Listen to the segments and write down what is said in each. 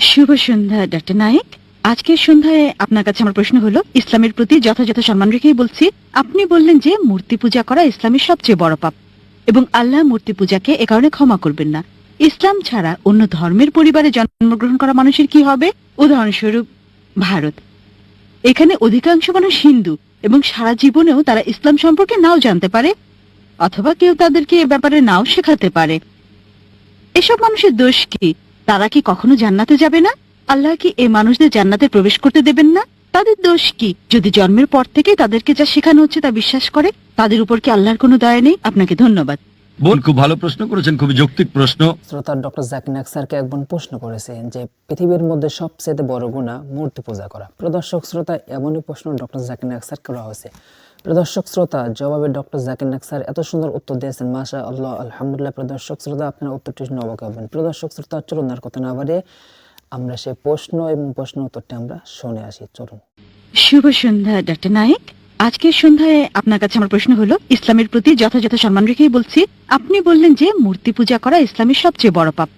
শুভ সন্ধ্যা doctor Naik. আজকের সন্ধ্যায় আপনার কাছে আমার প্রশ্ন হলো, ইসলামের প্রতি যথাযথ সম্মান রেখেই বলছি। আপনি বললেন যে মূর্তি পূজা করা ইসলামের সবচেয়ে বড় পাপ এবং আল্লাহ মূর্তি পূজাকে এ কারণে ক্ষমা করবেন না। ইসলাম ছাড়া অন্য ধর্মের পরিবারে জন্মগ্রহণ করা মানুষের কি হবে? উদাহরণস্বরূপ ভারত, এখানে অধিকাংশ মানুষ হিন্দু এবং সারা জীবনেও তারা ইসলাম সম্পর্কে নাও জানতে পারে, অথবা কেউ তাদেরকে এ ব্যাপারে নাও শেখাতে পারে। এসব মানুষের দোষ কি? তারা কি কখনো জান্নাতে যাবে না? আল্লাহ কি এই মানুষদের জান্নাতে প্রবেশ করতে দেবেন না? তাদের দোষ কি যদি জন্মের পর থেকে তাদেরকে যা শেখানো হচ্ছে তা বিশ্বাস করে? তাদের উপর কি আল্লাহর কোনো দয়া নেই? আপনাকে ধন্যবাদ। বোন, খুব ভালো প্রশ্ন করেছেন, খুবই যৌক্তিক প্রশ্ন। শ্রোতা ডক্টর জাকির নায়েক স্যারকে একজন প্রশ্ন করেছেন যে পৃথিবীর মধ্যে সবচেয়ে বড় গুনাহ মূর্তি পূজা করা। প্রদর্শক শ্রোতা এমনই প্রশ্ন ডক্টর জাকির নায়েক স্যার করা হয়েছে। প্রদর্শক শ্রোতা জবাবে ডক্টর জাকির নায়েক স্যার এত সুন্দর উত্তর দিয়েছেন, মাশা আল্লাহ, আলহামদুলিল্লাহ। প্রদর্শক শ্রোতা আপনার উত্তরটি শুনে অবাক হবেন। প্রদর্শক শ্রোতা চলুন আর কথা না বাড়িয়ে আমরা সেই প্রশ্ন এবং প্রশ্ন উত্তরটি আমরা শুনে আসি, চলুন। শুভ সন্ধ্যা ডক্টর নায়েক। আজকের সন্ধ্যায় আপনার কাছে আমার প্রশ্ন হলো, ইসলামের প্রতি যথাযথ সম্মান রেখেই বলছি। আপনি বললেন যে মূর্তি পূজা করা ইসলামের সবচেয়ে বড় পাপ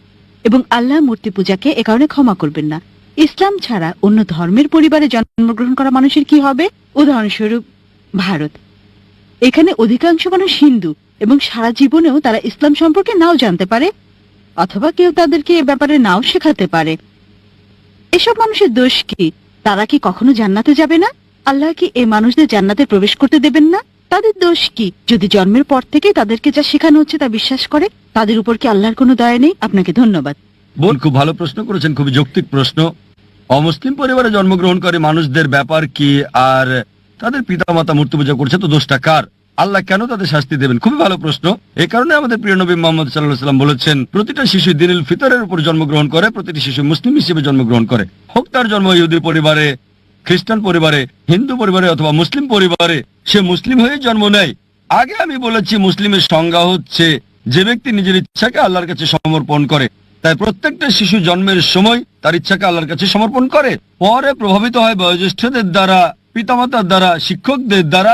এবং আল্লাহ মূর্তি পূজাকে এ কারণে ক্ষমা করবেন না। ইসলাম ছাড়া অন্য ধর্মের পরিবারে জন্মগ্রহণ করা মানুষের কি হবে? উদাহরণস্বরূপ ভারত, এখানে অধিকাংশ মানুষ হিন্দু এবং সারা জীবনেও তারা ইসলাম সম্পর্কে নাও জানতে পারে, অথবা কেউ তাদেরকে এ ব্যাপারে নাও শেখাতে পারে। এসব মানুষের দোষ কি? তারা কি কখনো জান্নাতে যাবে না? আল্লাহ কি এই মানুষদের জান্নাতে প্রবেশ করতে দেবেন না? তাদের দোষ কি যদি জন্মের পর থেকে তাদেরকে যা শেখানো হচ্ছে তা বিশ্বাস করে? তাদের উপর কি আল্লাহর কোনো দয়া নেই? আপনাকে ধন্যবাদ। বোন, খুব ভালো প্রশ্ন করেছেন, খুবই যৌক্তিক প্রশ্ন। অমুসলিম পরিবারে জন্মগ্রহণ করে মানুষদের ব্যাপার কি, আর তাদের পিতামাতা মূর্তি পূজা করছে, তো দোষটা কার? আল্লাহ কেন তাদের শাস্তি দেবেন? খুবই ভালো প্রশ্ন। এই কারণে আমাদের প্রিয় নবী মুহাম্মদ সাল্লাল্লাহু আলাইহি ওয়াসাল্লাম বলেছেন, প্রতিটা শিশু দ্বীনুল ফিতরের উপর জন্মগ্রহণ করে, প্রতিটি শিশু মুসলিম হিসেবে জন্মগ্রহণ করে, হোক তার জন্ম ইহুদি পরিবারে, খ্রিস্টান পরিবারে, হিন্দু পরিবারে অথবা মুসলিম পরিবারে, সে মুসলিম হয়ে জন্ম নেয়। আগে আমি বলেছি, মুসলিমের সংজ্ঞা হচ্ছে যে ব্যক্তি নিজের ইচ্ছাকে আল্লাহর কাছে সমর্পণ করে। তাই প্রত্যেকটা শিশু জন্মের সময় তার ইচ্ছাকে আল্লাহর কাছে সমর্পণ করে, পরে প্রভাবিত হয় বয়োজ্যেষ্ঠদের দ্বারা, পিতামাতার দ্বারা, শিক্ষকদের দ্বারা,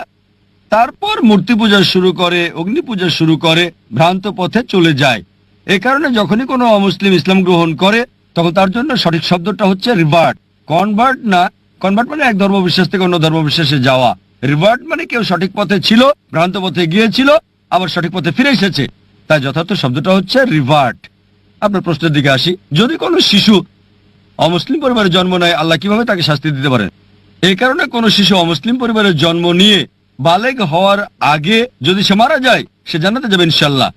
তারপর মূর্তি পূজা শুরু করে, অগ্নি পূজা শুরু করে, ভ্রান্ত পথে চলে যায়। এ কারণে যখনই কোনো অমুসলিম ইসলাম গ্রহণ করে, তখন তার জন্য সঠিক শব্দটা হচ্ছে রিভার্ট। কনভার্ট না। কনভার্ট মানে এক ধর্মবিশ্বাস থেকে অন্য ধর্মবিশ্বাসে যাওয়া। রিভার্ট মানে কেউ সঠিক পথে ছিল, ভ্রান্ত পথে গিয়েছিল, আবার সঠিক পথে ফিরে এসেছে। তাই যথার্থ শব্দটা হচ্ছে রিভার্ট। আপনার প্রশ্নের দিকে আসি। যদি কোনো শিশু অমুসলিম পরিবারে জন্ম নেয়, আল্লাহ কিভাবে তাকে শাস্তি দিতে পারেন? এই কারণে কোনো শিশু অমুসলিম পরিবারে জন্ম নিয়ে বালেগ হওয়ার আগে যদি সে মারা যায়, সে জান্নাতে যাবে ইনশাআল্লাহ।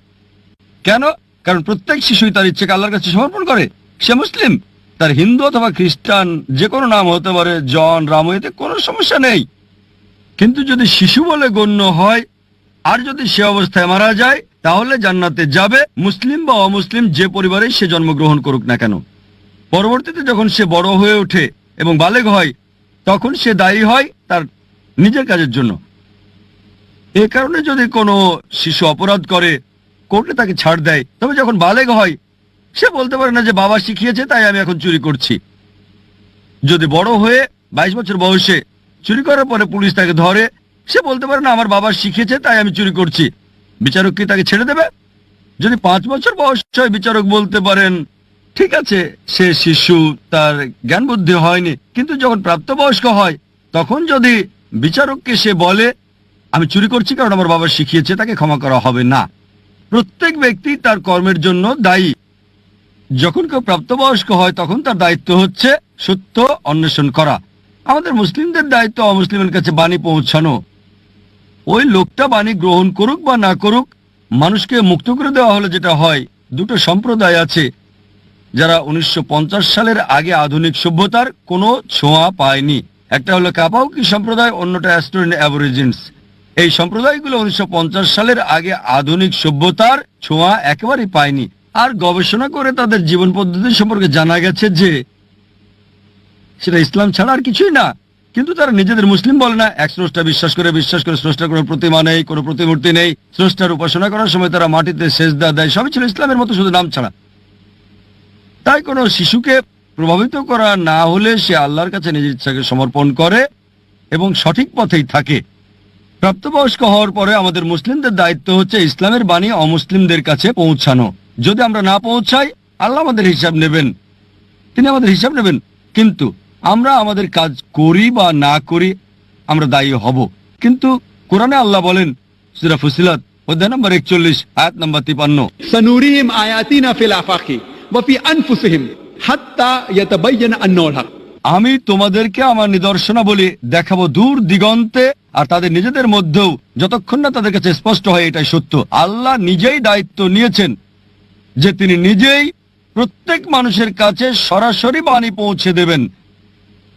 কেন? কারণ প্রত্যেক শিশুই তার ইচ্ছাকে আল্লাহর কাছে সমর্পণ করে। সে মুসলিম, তার হিন্দু অথবা খ্রিস্টান যে কোনো নাম হতে পারে, জন, রাম, এতে কোনো সমস্যা নেই। কিন্তু যদি শিশু বলে গণ্য হয় আর যদি সে অবস্থায় মারা যায়, তাহলে জান্নাতে যাবে, মুসলিম বা অমুসলিম যে পরিবারে সে জন্মগ্রহণ করুক না কেন। পরবর্তীতে যখন সে বড় হয়ে ওঠে এবং বালেগ হয়, তখন সে দায়ী হয় তার নিজের কাজের জন্য। এ কারণে যদি কোনো শিশু অপরাধ করে, কোর্টে তাকে ছাড় দেয়, তবে যখন বালেগ হয় সে বলতে পারে না যে বাবা শিখিয়েছে তাই আমি এখন চুরি করছি। যদি বড় হয়ে 22 বছর বয়সে চুরি করার পরে পুলিশ তাকে ধরে, সে বলতে পারে না আমার বাবা শিখিয়েছে তাই আমি চুরি করছি। বিচারক কি তাকে ছেড়ে দেবে? যদি 5 বছর বয়স হয়, বিচারক বলতে পারেন ঠিক আছে, সে শিশু, তার জ্ঞান বুদ্ধি হয়নি। কিন্তু যখন প্রাপ্তবয়স্ক হয়, তখন যদি বিচারককে সে বলে আমি চুরি করছি কারণ আমার বাবা শিখিয়েছে, তাকে ক্ষমা করা হবে না। প্রত্যেক ব্যক্তি তার কর্মের জন্য দায়ী। যখন কেউ প্রাপ্তবয়স্ক হয়, তখন তার দায়িত্ব হচ্ছে সত্য অন্বেষণ করা। আমাদের মুসলিমদের দায়িত্ব অমুসলিমের কাছে বাণী পৌঁছানো। ওই লোকটা বাণী গ্রহণ করুক বা না করুক, মানুষকে মুক্ত করে দেওয়া হলে যেটা হয়, দুটো সম্প্রদায় আছে যারা 1950 সালের আগে আধুনিক সভ্যতার কোনো ছোঁয়া পায়নি। একটা হলো কাপাউকি সম্প্রদায়, অন্যটা অ্যাস্টোরিয়ান অ্যাবরিজিনস। এই সম্প্রদায়গুলো 1950 সালের আগে আধুনিক সভ্যতার ছোঁয়া একেবারেই পায়নি। আর গবেষণা করে তাদের জীবন পদ্ধতি সম্পর্কে জানা গেছে যে সেটা ইসলাম ছাড়া আর কিছুই না। কিন্তু তারা নিজেদের মুসলিম বলে না। এক স্রষ্টা বিশ্বাস করে স্রষ্টার কোনো প্রতিমা নেই, কোনো প্রতিমূর্তি নেই। স্রষ্টার উপাসনা করার সময় তারা মাটিতে সেজদা দেয়। সবই ছিল ইসলামের মতো, শুধু নাম ছাড়া। তাই কোনো শিশুকে প্রভাবিত করা না হলে সে আল্লাহর কাছে নিজের ইচ্ছাকে সমর্পণ করে এবং সঠিক পথেই থাকে। প্রাপ্তবয়স্ক হওয়ার পরে আমাদের মুসলিমদের দায়িত্ব হচ্ছে ইসলামের বাণী অমুসলিমদের কাছে পৌঁছানো। যদি আমরা না পৌঁছাই, আল্লাহ আমাদের হিসাব নেবেন। তিনি আমাদের হিসাব নেবেন। কিন্তু আমরা আমাদের কাজ করি বা না করি আমরা দায়ী হব। কিন্তু কোরআনে আল্লাহ বলেন সূরা ফুসিলাত অধ্যায় নম্বর 41 আয়াত নম্বর 53, सनूरीहिम आयातिना फिल आफाकी व फी अनफुसिहिम हत्ता यतबय्यन अन्नहुल हक। আমি তোমাদেরকে আমার নিদর্শনাবলী দেখাবো দূর দিগন্তে আর তাদের নিজেদের মধ্যেও, যতক্ষণ না তাদের কাছে স্পষ্ট হয় এটাই সত্য। আল্লাহ নিজেই দায়িত্ব নিয়েছেন যে তিনি নিজেই প্রত্যেক মানুষের কাছে সরাসরি বাণী পৌঁছে দেবেন।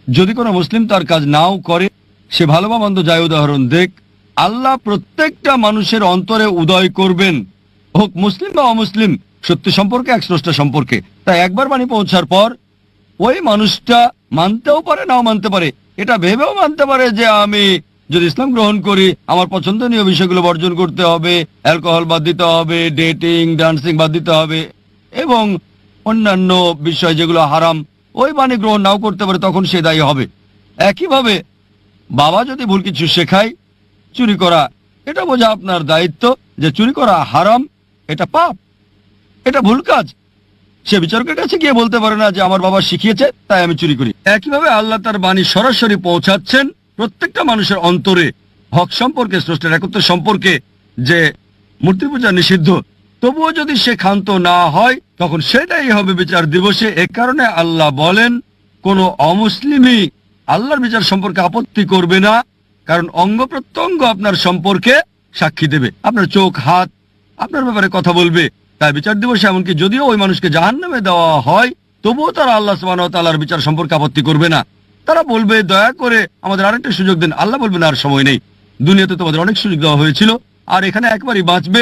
যদি কোনো মুসলিম তার কাজ নাও করে, সে ভালো বা মন্দ যায় উদাহরণ দেখ, আল্লাহ প্রত্যেকটা মানুষের অন্তরে উদয় করবেন, হোক মুসলিম বা অমুসলিম, সত্য সম্পর্কে এক স্রষ্টা সম্পর্কে। তাই একবার বাণী পৌঁছার পর ওই মানুষটা মানতেও পারে নাও মানতে পারে, এটা ভেবেও মানতে পারে যে আমি যদি ইসলাম গ্রহণ করি আমার পছন্দনীয় বিষয়গুলো বর্জন করতে হবে, অ্যালকোহল বাদ দিতে হবে, ডেটিং ডান্সিং বাদ দিতে হবে এবং অন্যান্য বিষয় যেগুলো হারাম, ওই বাণী গ্রহণ নাও করতে পারে, তখন সে দায়ী হবে। একইভাবে বাবা যদি ভুল কিছু শেখায়, চুরি করা, এটা বোঝা আপনার দায়িত্ব যে চুরি করা হারাম, এটা পাপ, এটা ভুল কাজ। সে বিচারকের কাছে গিয়ে বলতে পারে না যে আমার বাবা শিখিয়েছে তাই আমি চুরি করি। একইভাবে আল্লাহ তার বাণী সরাসরি পৌঁছাচ্ছেন প্রত্যেকটা মানুষের অন্তরে, হক সম্পর্কে, স্রষ্টার একত্র সম্পর্কে, যে মূর্তি পূজা নিষিদ্ধ। তবুও যদি সে ক্ষান্ত না হয় তখন সেটাই হবে বিচার দিবসে। এ কারণে আল্লাহ বলেন কোনো অমুসলিমই আল্লাহর বিচার সম্পর্কে আপত্তি করবে না, কারণ অঙ্গ প্রত্যঙ্গ আপনার সম্পর্কে সাক্ষী দেবে, আপনার চোখ হাত আপনার ব্যাপারে কথা বলবে। তাই বিচার দিবসে এমনকি যদিও ওই মানুষকে জাহান্নামে দেওয়া হয়, তবুও তারা আল্লাহ সুবহানাহু ওয়া তাআলার বিচার সম্পর্কে আপত্তি করবে না। তারা বলবে দয়া করে আমাদের আরেকটা সুযোগ দেন। আল্লাহ বলবেন আর সময় নেই, দুনিয়াতে তোমাদের অনেক সুযোগ দেওয়া হয়েছিল আর এখানে একবারই বাঁচবে।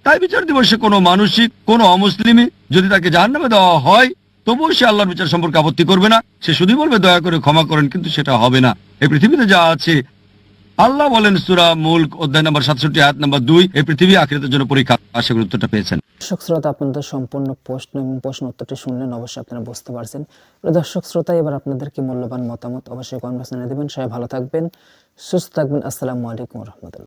তাই বিচার দিবসে কোনো মানুষই, কোনো অমুসলিমই যদি তাকে জাহান্নামে দেওয়া হয় তবুও সে আল্লাহর বিচার সম্পর্কে আপত্তি করবে না, সে শুধুই বলবে দয়া করে ক্ষমা করেন, কিন্তু সেটা হবে না। এই পৃথিবীতে যা আছে, আল্লাহ বলেন সূরা মুলক অধ্যায় নম্বর 67 আয়াত নম্বর 2, এই পৃথিবী আখিরাতের জন্য পরীক্ষা। আশা করি উত্তরটা পেয়েছেন। দর্শক শ্রোতা, আপনাদের সম্পূর্ণ প্রশ্ন এবং প্রশ্ন উত্তরটি শুনলেন, অবশ্যই আপনারা বুঝতে পারছেন। প্রিয় দর্শক শ্রোতা, এবার আপনাদের কি মূল্যবান মতামত অবশ্যই কমেন্ট বক্সে জানিয়ে দেবেন। সবাই ভালো থাকবেন, সুস্থ থাকবেন। আসসালামু আলাইকুম ওয়া রাহমাতুল্লাহ।